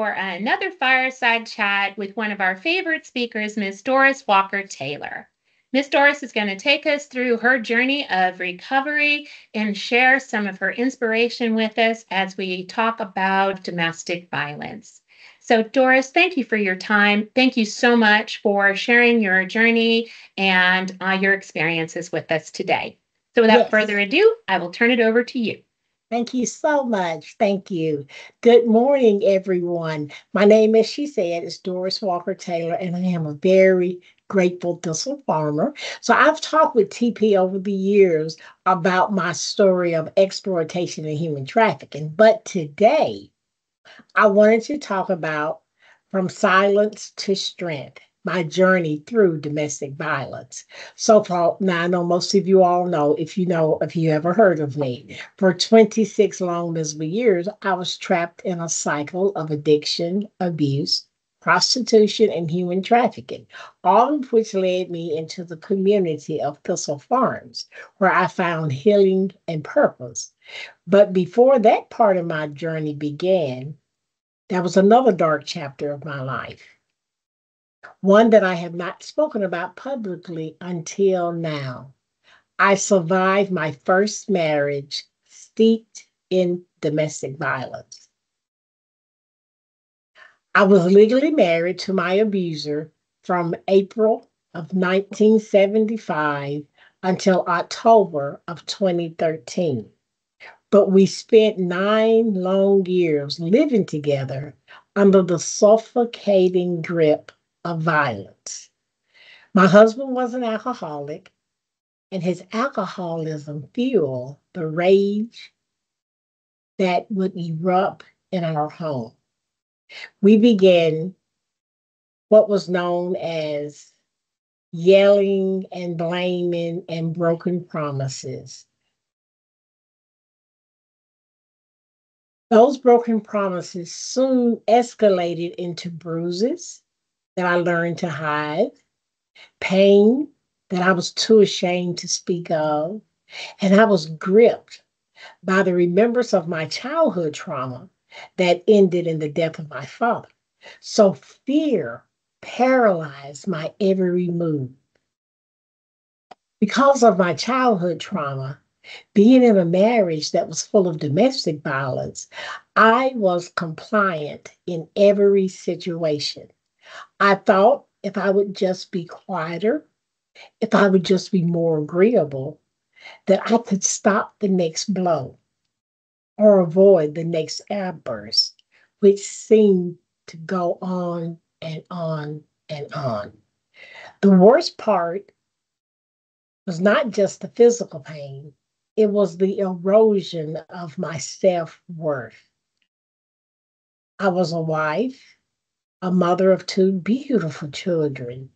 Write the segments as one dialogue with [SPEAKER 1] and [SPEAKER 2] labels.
[SPEAKER 1] for another fireside chat with one of our favorite speakers, Ms. Doris Walker Taylor. Ms. Doris is going to take us through her journey of recovery and share some of her inspiration with us as we talk about domestic violence. So, Doris, thank you for your time. Thank you so much for sharing your journey and your experiences with us today. So, without further ado, I will turn it over to you.
[SPEAKER 2] Thank you so much. Thank you. Good morning, everyone. My name, as she said, is Doris Walker Taylor, and I am a very grateful Thistle farmer. So I've talked with TP over the years about my story of exploitation and human trafficking. But today, I wanted to talk about from silence to strength, my journey through domestic violence. So far, now I know most of you all know, if you ever heard of me, for 26 long miserable years, I was trapped in a cycle of addiction, abuse, prostitution, and human trafficking, all of which led me into the community of Thistle Farms, where I found healing and purpose. But before that part of my journey began, there was another dark chapter of my life, one that I have not spoken about publicly until now. I survived my first marriage steeped in domestic violence. I was legally married to my abuser from April of 1975 until October of 2013. But we spent 9 long years living together under the suffocating grip of violence. My husband was an alcoholic, and his alcoholism fueled the rage that would erupt in our home. We began what was known as yelling and blaming and broken promises. Those broken promises soon escalated into bruises that I learned to hide, pain that I was too ashamed to speak of, and I was gripped by the remembrance of my childhood trauma that ended in the death of my father. So fear paralyzed my every move. Because of my childhood trauma, being in a marriage that was full of domestic violence, I was compliant in every situation. I thought if I would just be quieter, if I would just be more agreeable, that I could stop the next blow or avoid the next outburst, which seemed to go on and on and on. The worst part was not just the physical pain, it was the erosion of my self worth. I was a wife, a mother of two beautiful children,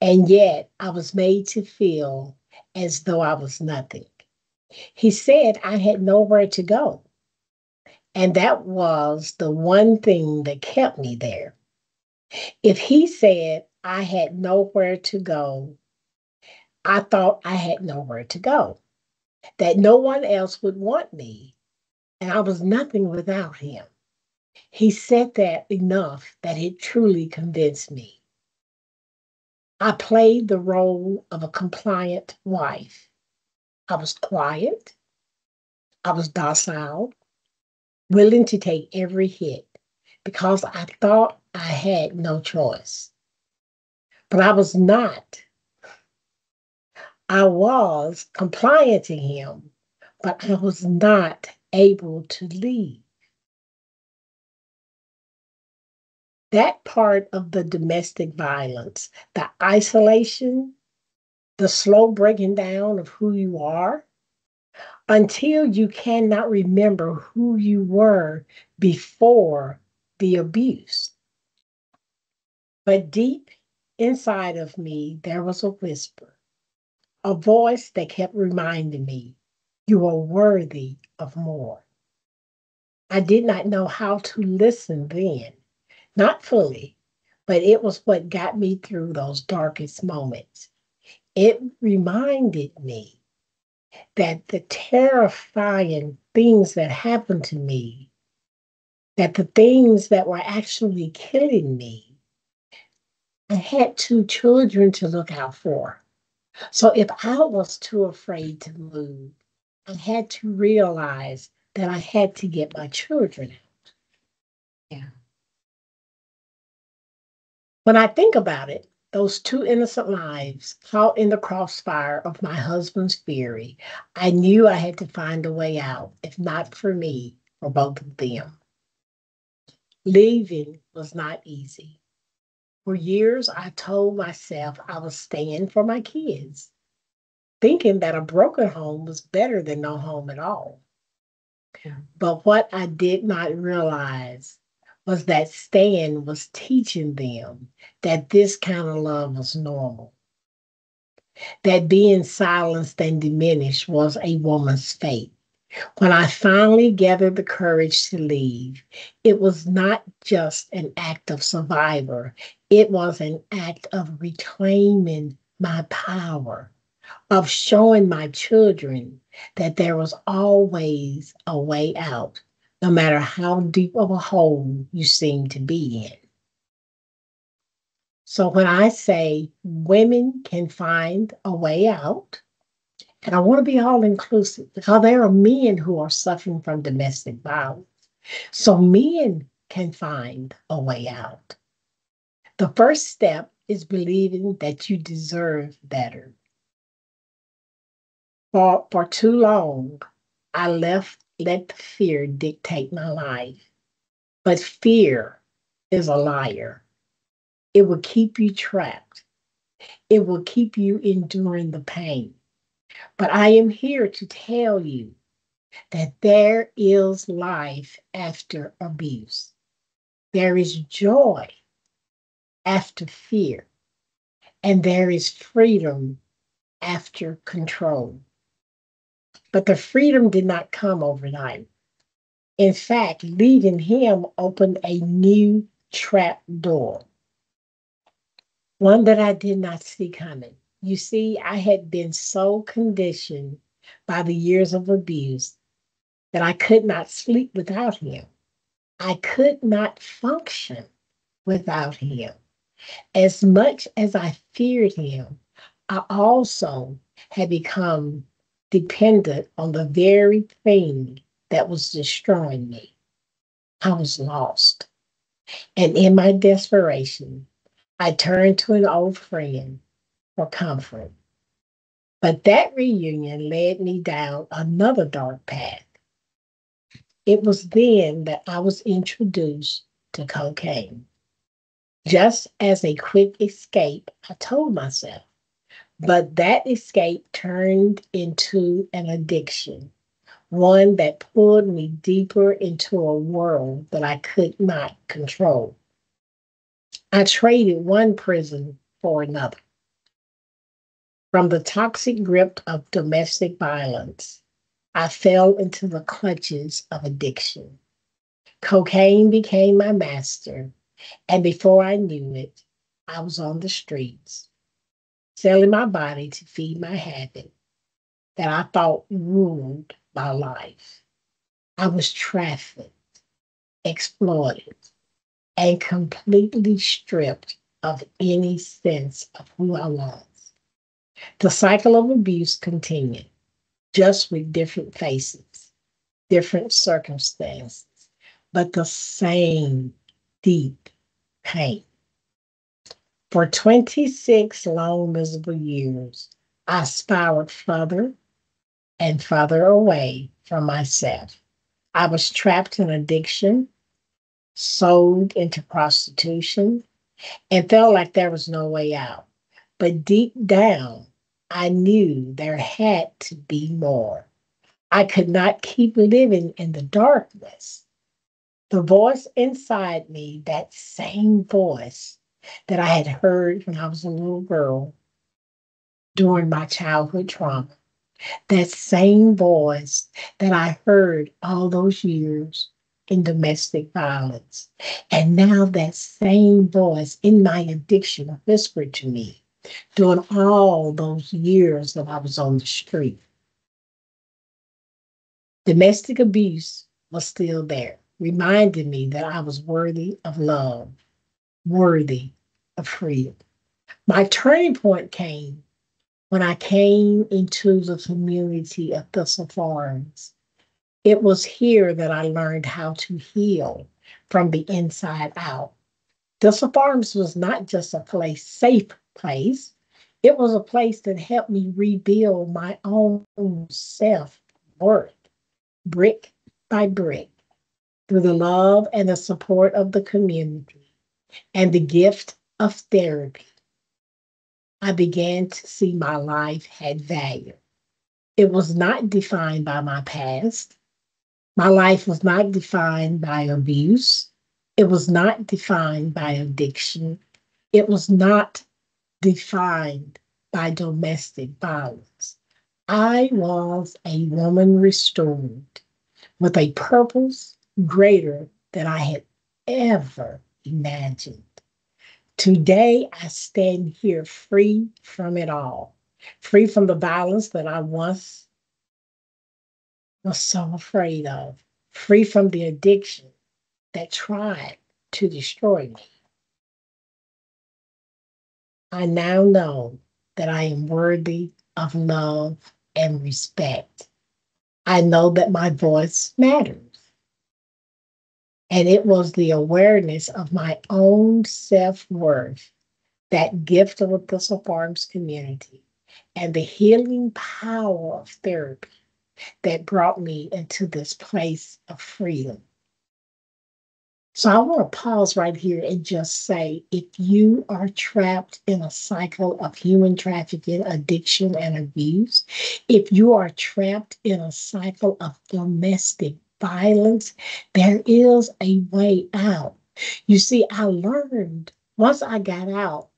[SPEAKER 2] and yet I was made to feel as though I was nothing. He said I had nowhere to go, and that was the one thing that kept me there. If he said I had nowhere to go, I thought I had nowhere to go, that no one else would want me, and I was nothing without him. He said that enough that it truly convinced me. I played the role of a compliant wife. I was quiet, I was docile, willing to take every hit because I thought I had no choice. But I was not. I was compliant to him, but I was not able to leave. That part of the domestic violence, the isolation, the slow breaking down of who you are, until you cannot remember who you were before the abuse. But deep inside of me, there was a whisper, a voice that kept reminding me, you are worthy of more. I did not know how to listen then, not fully, but it was what got me through those darkest moments. It reminded me that the terrifying things that happened to me, that the things that were actually killing me, I had two children to look out for. So if I was too afraid to move, I had to realize that I had to get my children out.
[SPEAKER 1] Yeah.
[SPEAKER 2] When I think about it, those two innocent lives caught in the crossfire of my husband's fury, I knew I had to find a way out, if not for me, for both of them. Leaving was not easy. For years, I told myself I was staying for my kids, thinking that a broken home was better than no home at all.
[SPEAKER 1] Yeah.
[SPEAKER 2] But what I did not realize was that Stan was teaching them that this kind of love was normal, that being silenced and diminished was a woman's fate. When I finally gathered the courage to leave, it was not just an act of survivor, it was an act of reclaiming my power, of showing my children that there was always a way out, no matter how deep of a hole you seem to be in. So when I say women can find a way out, and I want to be all inclusive because there are men who are suffering from domestic violence. So men can find a way out. The first step is believing that you deserve better. For too long, let the fear dictate my life. But fear is a liar. It will keep you trapped. It will keep you enduring the pain. But I am here to tell you that there is life after abuse. There is joy after fear. And there is freedom after control. But the freedom did not come overnight. In fact, leaving him opened a new trap door, one that I did not see coming. You see, I had been so conditioned by the years of abuse that I could not sleep without him. I could not function without him. As much as I feared him, I also had become dependent on the very thing that was destroying me. I was lost. And in my desperation, I turned to an old friend for comfort. But that reunion led me down another dark path. It was then that I was introduced to cocaine. Just as a quick escape, I told myself. But that escape turned into an addiction, one that pulled me deeper into a world that I could not control. I traded one prison for another. From the toxic grip of domestic violence, I fell into the clutches of addiction. Cocaine became my master, and before I knew it, I was on the streets, selling my body to feed my habit that I thought ruled my life. I was trafficked, exploited, and completely stripped of any sense of who I was. The cycle of abuse continued, just with different faces, different circumstances, but the same deep pain. For 26 long, miserable years, I spiraled further and further away from myself. I was trapped in addiction, sold into prostitution, and felt like there was no way out. But deep down, I knew there had to be more. I could not keep living in the darkness. The voice inside me, that same voice that I had heard when I was a little girl during my childhood trauma, that same voice that I heard all those years in domestic violence. And now that same voice in my addiction whispered to me during all those years that I was on the street. Domestic abuse was still there. reminded me that I was worthy of love, worthy of freedom. My turning point came when I came into the community of Thistle Farms. It was here that I learned how to heal from the inside out. Thistle Farms was not just a safe place. It was a place that helped me rebuild my own self worth, brick by brick, through the love and the support of the community and the gift of therapy. I began to see my life had value. It was not defined by my past. My life was not defined by abuse. It was not defined by addiction. It was not defined by domestic violence. I was a woman restored with a purpose greater than I had ever imagined. Today, I stand here free from it all, free from the violence that I once was so afraid of, free from the addiction that tried to destroy me. I now know that I am worthy of love and respect. I know that my voice matters. And it was the awareness of my own self worth, that gift of the Thistle Farms community, and the healing power of therapy that brought me into this place of freedom. So I want to pause right here and just say, if you are trapped in a cycle of human trafficking, addiction, and abuse, if you are trapped in a cycle of domestic violence, there is a way out. You see, I learned once I got out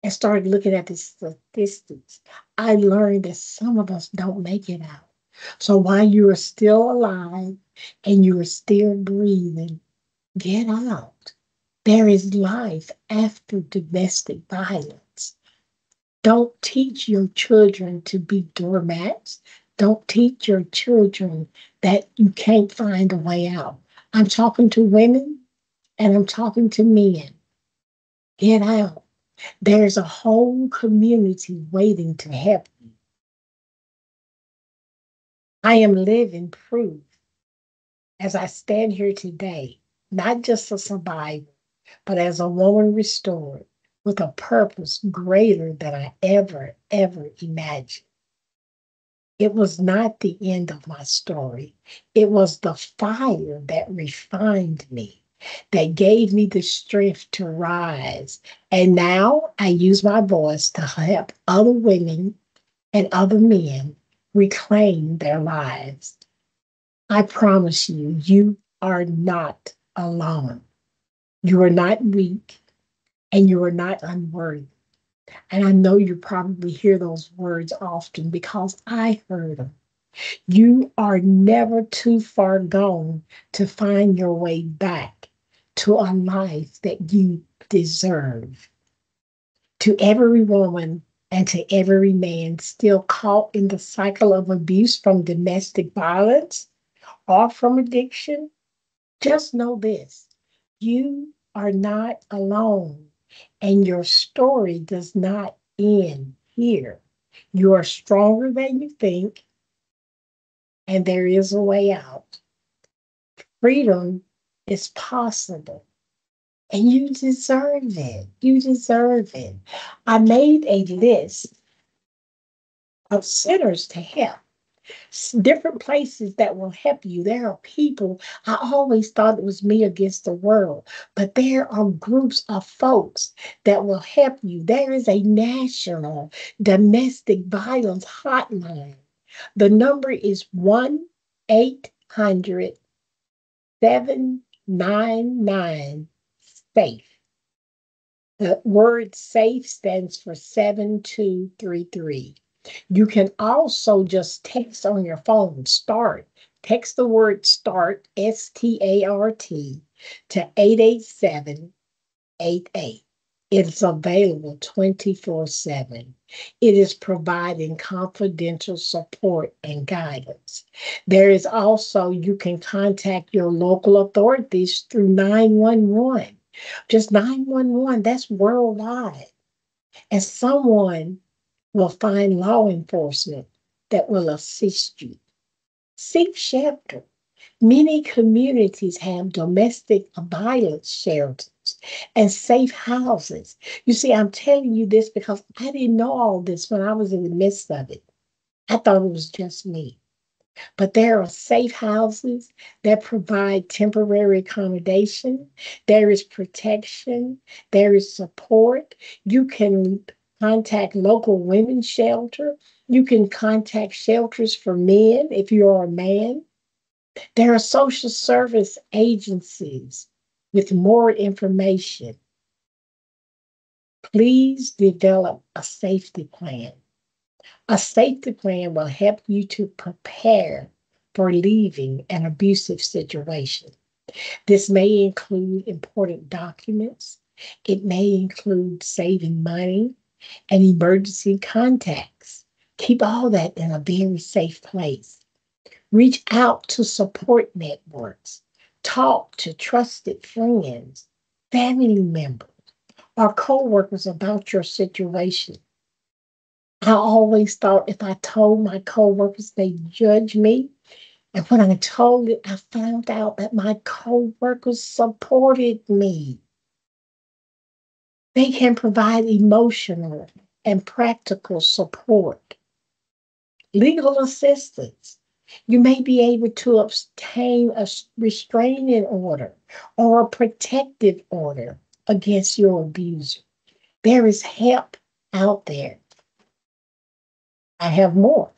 [SPEAKER 2] and started looking at the statistics, I learned that some of us don't make it out. So while you are still alive and you are still breathing, get out. There is life after domestic violence. Don't teach your children to be doormats. Don't teach your children that you can't find a way out. I'm talking to women and I'm talking to men. Get out. There's a whole community waiting to help you. I am living proof as I stand here today, not just a survivor, but as a woman restored with a purpose greater than I ever imagined. It was not the end of my story. It was the fire that refined me, that gave me the strength to rise. And now I use my voice to help other women and other men reclaim their lives. I promise you, you are not alone. You are not weak and you are not unworthy. And I know you probably hear those words often because I heard them. You are never too far gone to find your way back to a life that you deserve. To every woman and to every man still caught in the cycle of abuse from domestic violence or from addiction, just know this: you are not alone, and your story does not end here. You are stronger than you think, and there is a way out. Freedom is possible, and you deserve it. You deserve it. I made a list of centers to help, different places that will help you. There are people, I always thought it was me against the world, but there are groups of folks that will help you. There is a national domestic violence hotline. The number is 1-800-799 SAFE. The word SAFE stands for 7233. You can also just text on your phone, START. Text the word START, START, to 88788. It's available 24/7. It is providing confidential support and guidance. There is also, you can contact your local authorities through 911. Just 911, that's worldwide. And someone will find law enforcement that will assist you. Seek shelter. Many communities have domestic violence shelters and safe houses. You see, I'm telling you this because I didn't know all this when I was in the midst of it. I thought it was just me. But there are safe houses that provide temporary accommodation. There is protection. There is support. You can contact local women's shelter. You can contact shelters for men if you're a man. There are social service agencies with more information. Please develop a safety plan. A safety plan will help you to prepare for leaving an abusive situation. This may include important documents, it may include saving money and emergency contacts. Keep all that in a very safe place. Reach out to support networks. Talk to trusted friends, family members, or coworkers about your situation. I always thought if I told my coworkers, they'd judge me. And when I told it, I found out that my coworkers supported me. They can provide emotional and practical support, legal assistance. You may be able to obtain a restraining order or a protective order against your abuser. There is help out there. I have more.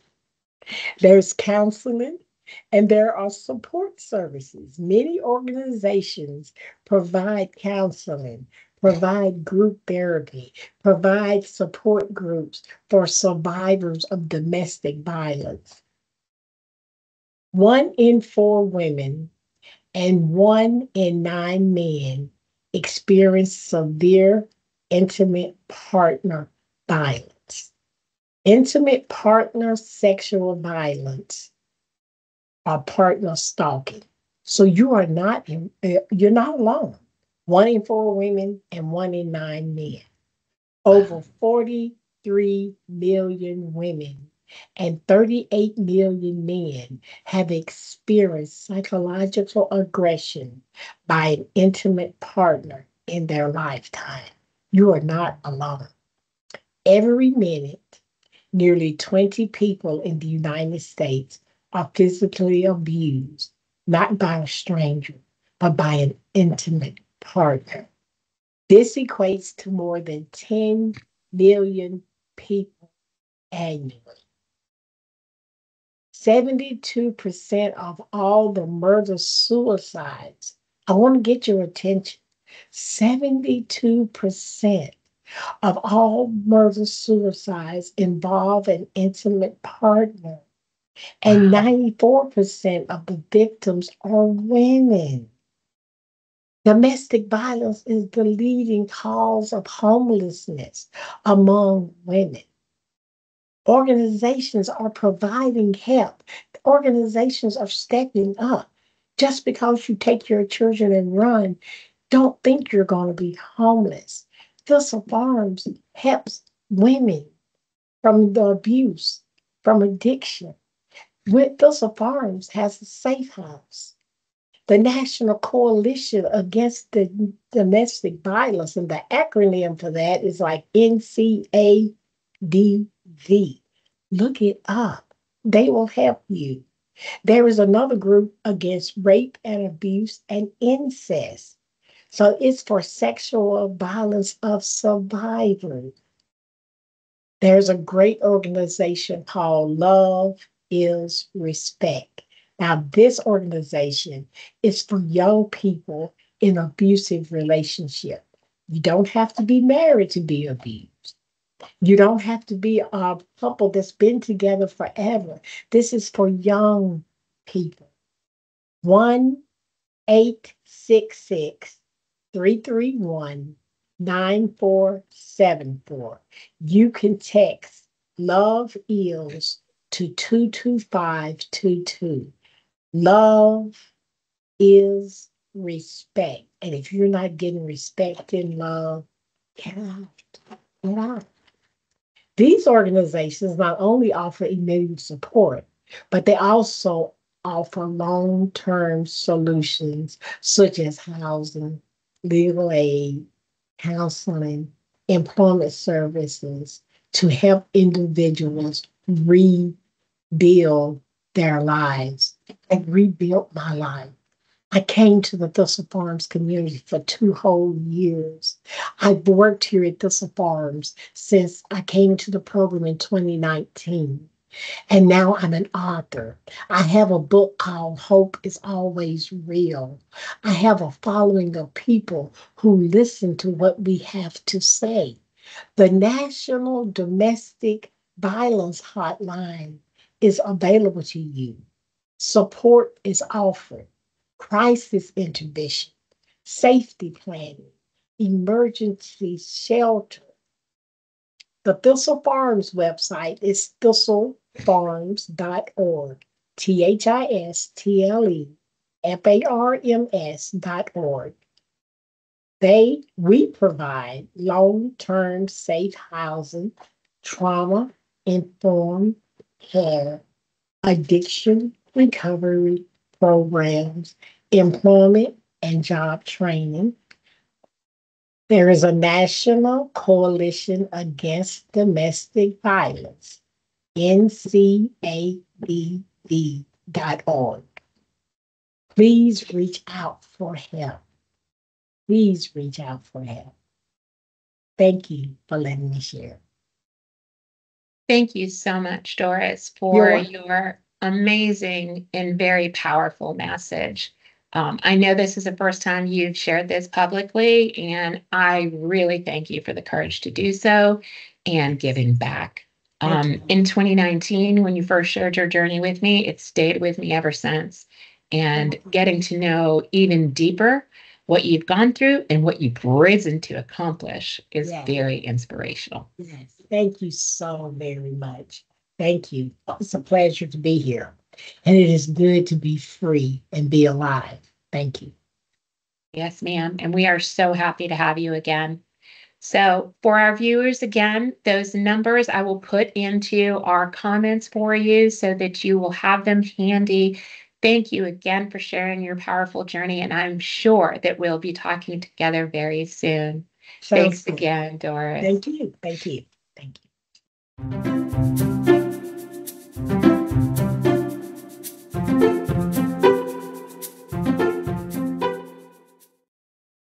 [SPEAKER 2] There's counseling and there are support services. Many organizations provide counseling, provide group therapy, provide support groups for survivors of domestic violence. 1 in 4 women and 1 in 9 men experience severe intimate partner violence. Intimate partner sexual violence or partner stalking. So you're not alone. 1 in 4 women and 1 in 9 men. Over 43 million women and 38 million men have experienced psychological aggression by an intimate partner in their lifetime. You are not alone. Every minute, nearly 20 people in the United States are physically abused, not by a stranger, but by an intimate partner. This equates to more than 10 million people annually. 72% of all the murder suicides, I want to get your attention. 72% of all murder suicides involve an intimate partner, and 94% of the victims are women. Domestic violence is the leading cause of homelessness among women. Organizations are providing help. Organizations are stepping up. Just because you take your children and run, don't think you're going to be homeless. Thistle Farms helps women from the abuse, from addiction. Thistle Farms has a safe house. The National Coalition Against the Domestic Violence, and the acronym for that is like NCADV. Look it up. They will help you. There is another group against rape and abuse and incest. So it's for sexual violence of survivors. There's a great organization called Love is Respect. Now, this organization is for young people in abusive relationship. You don't have to be married to be abused. You don't have to be a couple that's been together forever. This is for young people. 1-866-331-3733. 9474. You can text Love Is to 22522. Love is respect. And if you're not getting respect and love, get out. Get out. These organizations not only offer immediate support, but they also offer long term solutions such as housing, legal aid, counseling, employment services to help individuals rebuild their lives. I rebuilt my life. I came to the Thistle Farms community for 2 whole years. I've worked here at Thistle Farms since I came to the program in 2019. And now I'm an author. I have a book called Hope is Always Real. I have a following of people who listen to what we have to say. The National Domestic Violence Hotline is available to you. Support is offered, crisis intervention, safety planning, emergency shelter. The Thistle Farms website is thistlefarms.org, THISTLEFARMS.org. We provide long-term safe housing, trauma informed care, addiction recovery programs, employment and job training. There is a national coalition against domestic violence, NCADV.org. Please reach out for help. Please reach out for help. Thank you for letting me share.
[SPEAKER 1] Thank you so much, Doris,
[SPEAKER 2] You're
[SPEAKER 1] for
[SPEAKER 2] welcome.
[SPEAKER 1] your amazing and very powerful message. I know this is the first time you've shared this publicly, and I really thank you for the courage to do so and giving back.
[SPEAKER 2] Thank you.
[SPEAKER 1] In 2019, when you first shared your journey with me, it stayed with me ever since. And getting to know even deeper what you've gone through and what you've risen to accomplish is very inspirational.
[SPEAKER 2] Yes. Thank you so very much. Thank you. It's a pleasure to be here. And it is good to be free and be alive. Thank you.
[SPEAKER 1] Yes, ma'am. And we are so happy to have you again. So, for our viewers, again, those numbers I will put into our comments for you so that you will have them handy. Thank you again for sharing your powerful journey, and I'm sure that we'll be talking together very soon.
[SPEAKER 2] Sounds
[SPEAKER 1] Thanks
[SPEAKER 2] good.
[SPEAKER 1] again, Doris.
[SPEAKER 2] Thank you. Thank you. Thank you.